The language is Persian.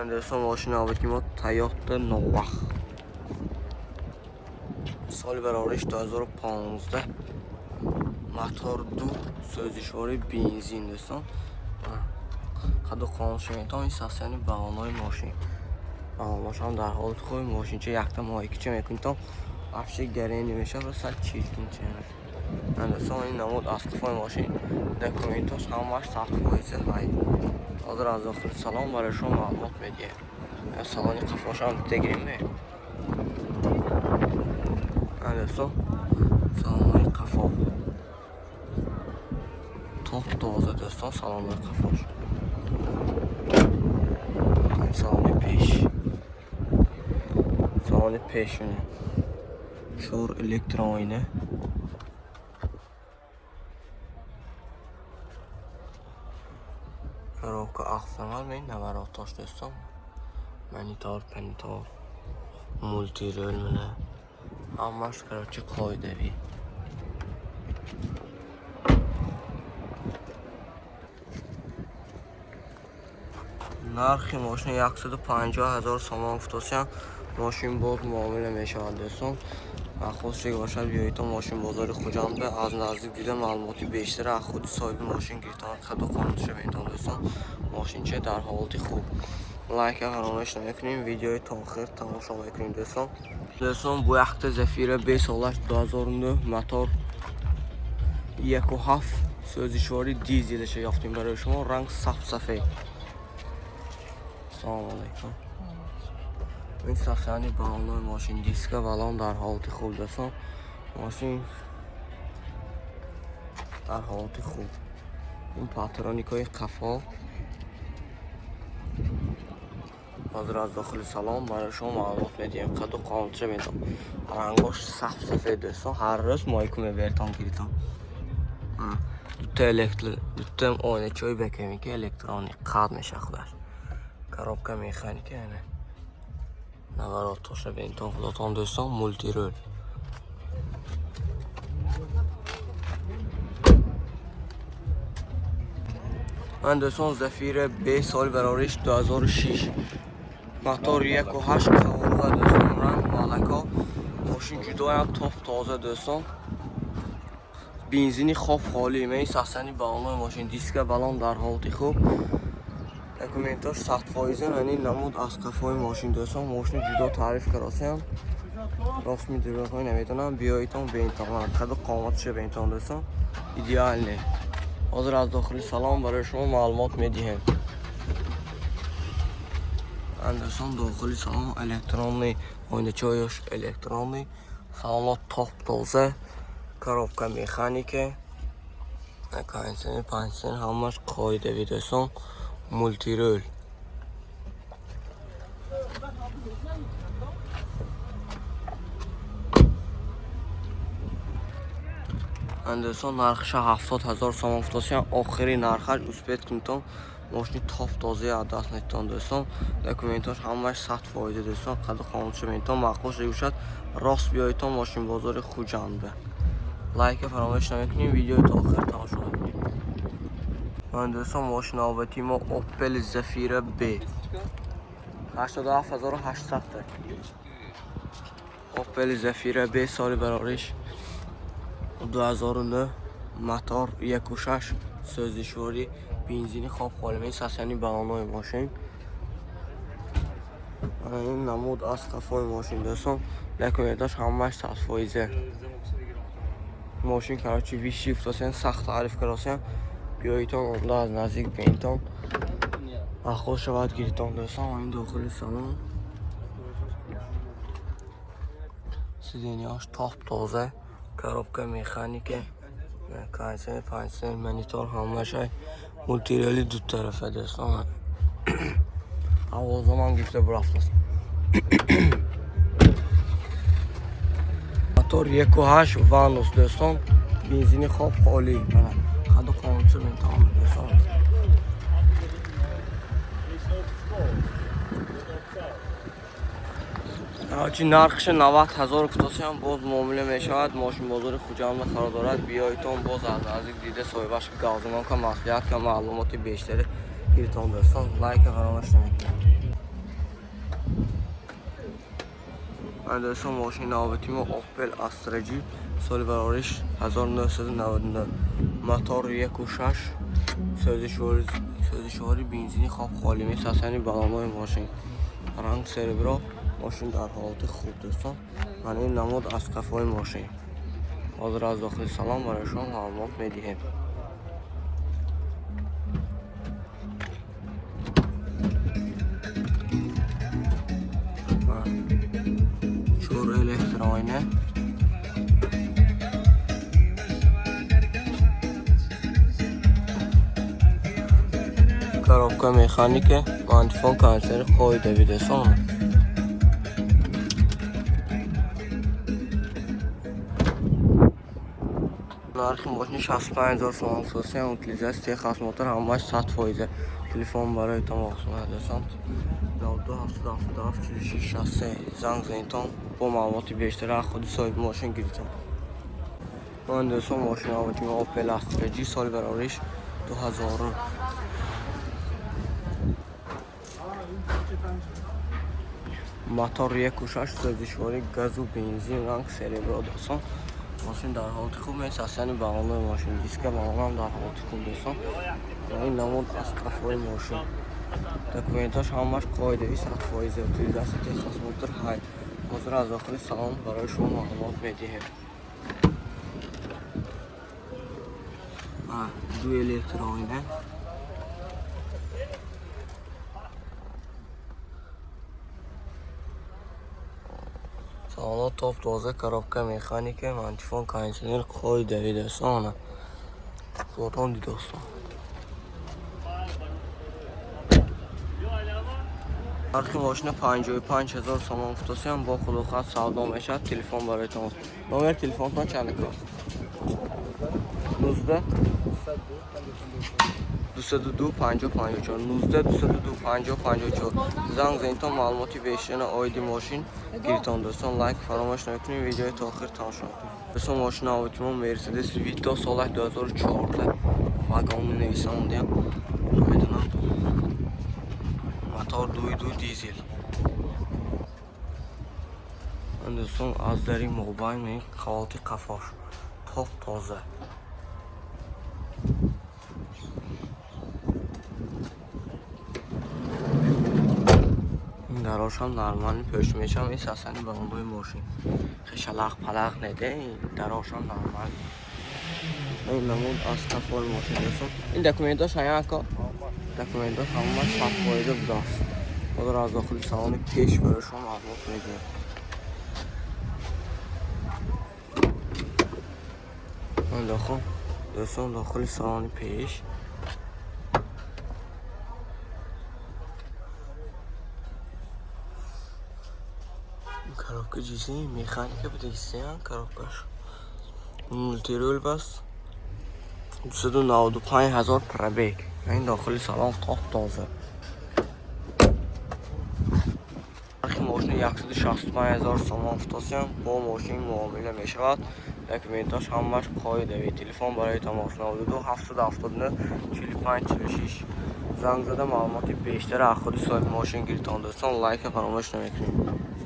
دوستان ماشین آبادی ما تویوتا نوح سال برآوریش 2015 موتور دو سوزشواری بنزین دوستان خد قانونش میتونم این ساسیانی بهانه‌های ماشین بهانه‌اش هم در حالت خوب ماشین چه یک تا ماهی که چه میکنید تا افشه گرینی میشه رو سر چیز کنید دوستان این نمود از کفای ماشین دکومنتاش همش ثبت فایزه های حاضر از داخل سلام برای شما معلومات میدیم سالانی قفاش هم تگریم به دوستان سالانی قفا توپ تازه دوستان سالانی قفاش سالانی پیشونه شور الکترونی که اخفمال می نوراتاش دوستان منیتار پنیتار مولتی رول منه همش کراچی قایده بی نرخی ماشین 150,000 سامان افتاسیان ماشین باز معامله می شود دوستان و خودش باشد بیایید تا ماشین بازار خوجان به از نزدیک دیده معلوماتی بیشتر از خود صاحب ماشین گیرتان خد و قانونش بینتان دوستان ماشین چه در حالت خوب لایک فراموش نکنیم ویدیوی تا آخر تماشا میکنیم دوستان bu yakıtı Zefire 5 سالش 2009 موتور 1.7 سوزشواری دیزلش یافتیم برای شما رنگ سفید سلام علیکم این ساسیانی بهانه‌های ماشین دیسک ولان در حالت خوب دوستان ماشین در حالت خوب این پاترونیکای قفا حاضر از داخل سلام برای شما معلومات میدیم قد و قامتش میدم رنگاش سفید دوستان هر روز مایکو میبرتان گیریتان دوتا آینه چای بکنیم که الکترونیک قد میشه خودش کارابکا میخانیکه اینه نوراتاش بینتان خداتان دوستان مولتی رول من دوستان زفیر 20 سال برآوریش 2006 موتور 1.8 کاورگاه دوستان رنگ مالکا ماشین جدای هم توپ تازه دوستان بنزینی خوب خالی می ساسانی بهانه‌های ماشین دیسک بلان در حالت خوب دکومنتاش 100 فایزه یعنی نمود از قفای ماشین دوستان ماشین جدا تعریف کراسیم راست میدونم که نمیتونم بیاییتون بینتان قد و قامتش بینتان دوستان ایدئال نه حاضر از داخل سلام برای شما معلومات میدیم دوستان داخلی سلام الکترونی آینه چایش الکترونی سلامات توپ تازه کارابکا میخانیکه کانسنی پانسن همش قایده بی دوستان مولتی رول دوستان نرخش 70,000 سامان افتاسیان آخری نرخش اسپیت کنتان ماشین توپ تازه از دست نیتان دوستان دکومنتاش همش 100 فایده دوستان قد قانونش میتون معقوش ریوشد راست بیایتان ماشین بازار خوجنده لایک فراموش نکنیم ویدیو تا آخر تماشا کنید دوستان ماشین آبادی ما اوپل زفیره B 87,800 اوپل زفیره B سال برآوریش 2009 موتور 1.6 سوزشواری بنزینی خوب خالمی ساسیانی بهانه‌های ماشین این نمود از قفای ماشین دوستان دکومنتاش همش 100 فایزه ماشین کراچی وی شیفت واسه سخت تعریف کراسیم بیاییتون اوندا از نزدیک بینتون اخوش شود گیریتون دوستان این داخل سالن سیدینیاش توپ تازه کارابکا میخانیکه کانسن پانسن منیتور همش مولتی رولی دو طرفه دوستان آوازم گفته برافت موتور 1.8 وانوس دوستان بنزینی خوب خالی خد و قانونش میتونم دوستان هرچی نرخش 90,000 افتاسی هم باز معامله میشود ماشین بازار خوجان قرار دارد بیایتون باز از نزدیک دیده صاحبش گازمان که مسئولیت که معلوماتی بیشتر گیرتون دوستان لایک فراموش نکنید دوستان ماشین نوبتیم اوپل استرا جی سال برابرش 1999 موتور 1.6 سوزشواری بنزینی خواب خالی میشه یعنی بالانای ماشین رنگ سربرا ماشین در حالت خوب دوستان من این نمود از کفای ماشین حاضر از داخل سلام برای شما معلومات میدیم شور الکترونیه коробка механики антифон консерв خواهی دویدستان نرخ ماشین 65000 تومان خصوصی هم utilizatsiya خدماتlar همش 100%. تلفن برای تماس دوستان 92 زنگ زنیتان با معلومات بیشتر از خود صاحب ماشین گیرید. من دوستان ماشین آمدیم اوپل استرا جی سال برابرش 2000 موتور 1.6 سوزشواری گاز و بنزین رنگ سربرا دوستان ماشین در حالت خوب میشه اصلا بالانای ماشین دیسک بالان هم در حالت خوب دوستان این نمود از کفای ماشین دکومنتاش همش قاعده‌ای 100% utilizatsiya خدماتlar های حاضر از داخل سالن برای شما معلومات میدیم دو الکترونیه سالن توپ دوزه коробка механики антифон кондиционер قاعده‌ای دوستان فوتون دی دوستان نرخ ماشین 55000 تومان افتاسی هم با خلوخت سودا میشه تلفن برای تماس نمبر تلفنتون چند است 19 202 554 19 202 554 زنگ زنیتان معلوماتی بیشتر آیدی ماشین گیرتان دوستان لایک فراموش نکنید ویدیو تا آخر تماشا کنید دوستان ماشین آوتیما مرسدس ویتا سال 2014 واگن نویسنده میدونم موتور 2.2 دیزل دوستان از در این موبایل می حالت قفاش توپ تازه دراش هم نرمالی پشت میشم این ساسانی بالانای ماشین خشلق پلق نده این دراش هم نرمال این نمود از کفای ماشین دوستان این دکومنتاش های اکا دکومنتاش همه 100% بوده است حاضر از داخل سالن پیش برای شما معلومات میدیم من دوستان داخل سالن پیش коробка جیسی مکانیک بدهیستیان коробкаш مولتی رول بس 295000 پرابگ این داخل سالن توپ تازه نرخ ماشین 165000 تومان افتاسی هم با ماشین معامله می شود دکومنتاش همش قاعده‌ای تلفن برای تماس 92 779 45 46 زنگ زده معلومات بیشتر از خود صاحب ماشین گیرتان دوستان لایک فراموش نکنید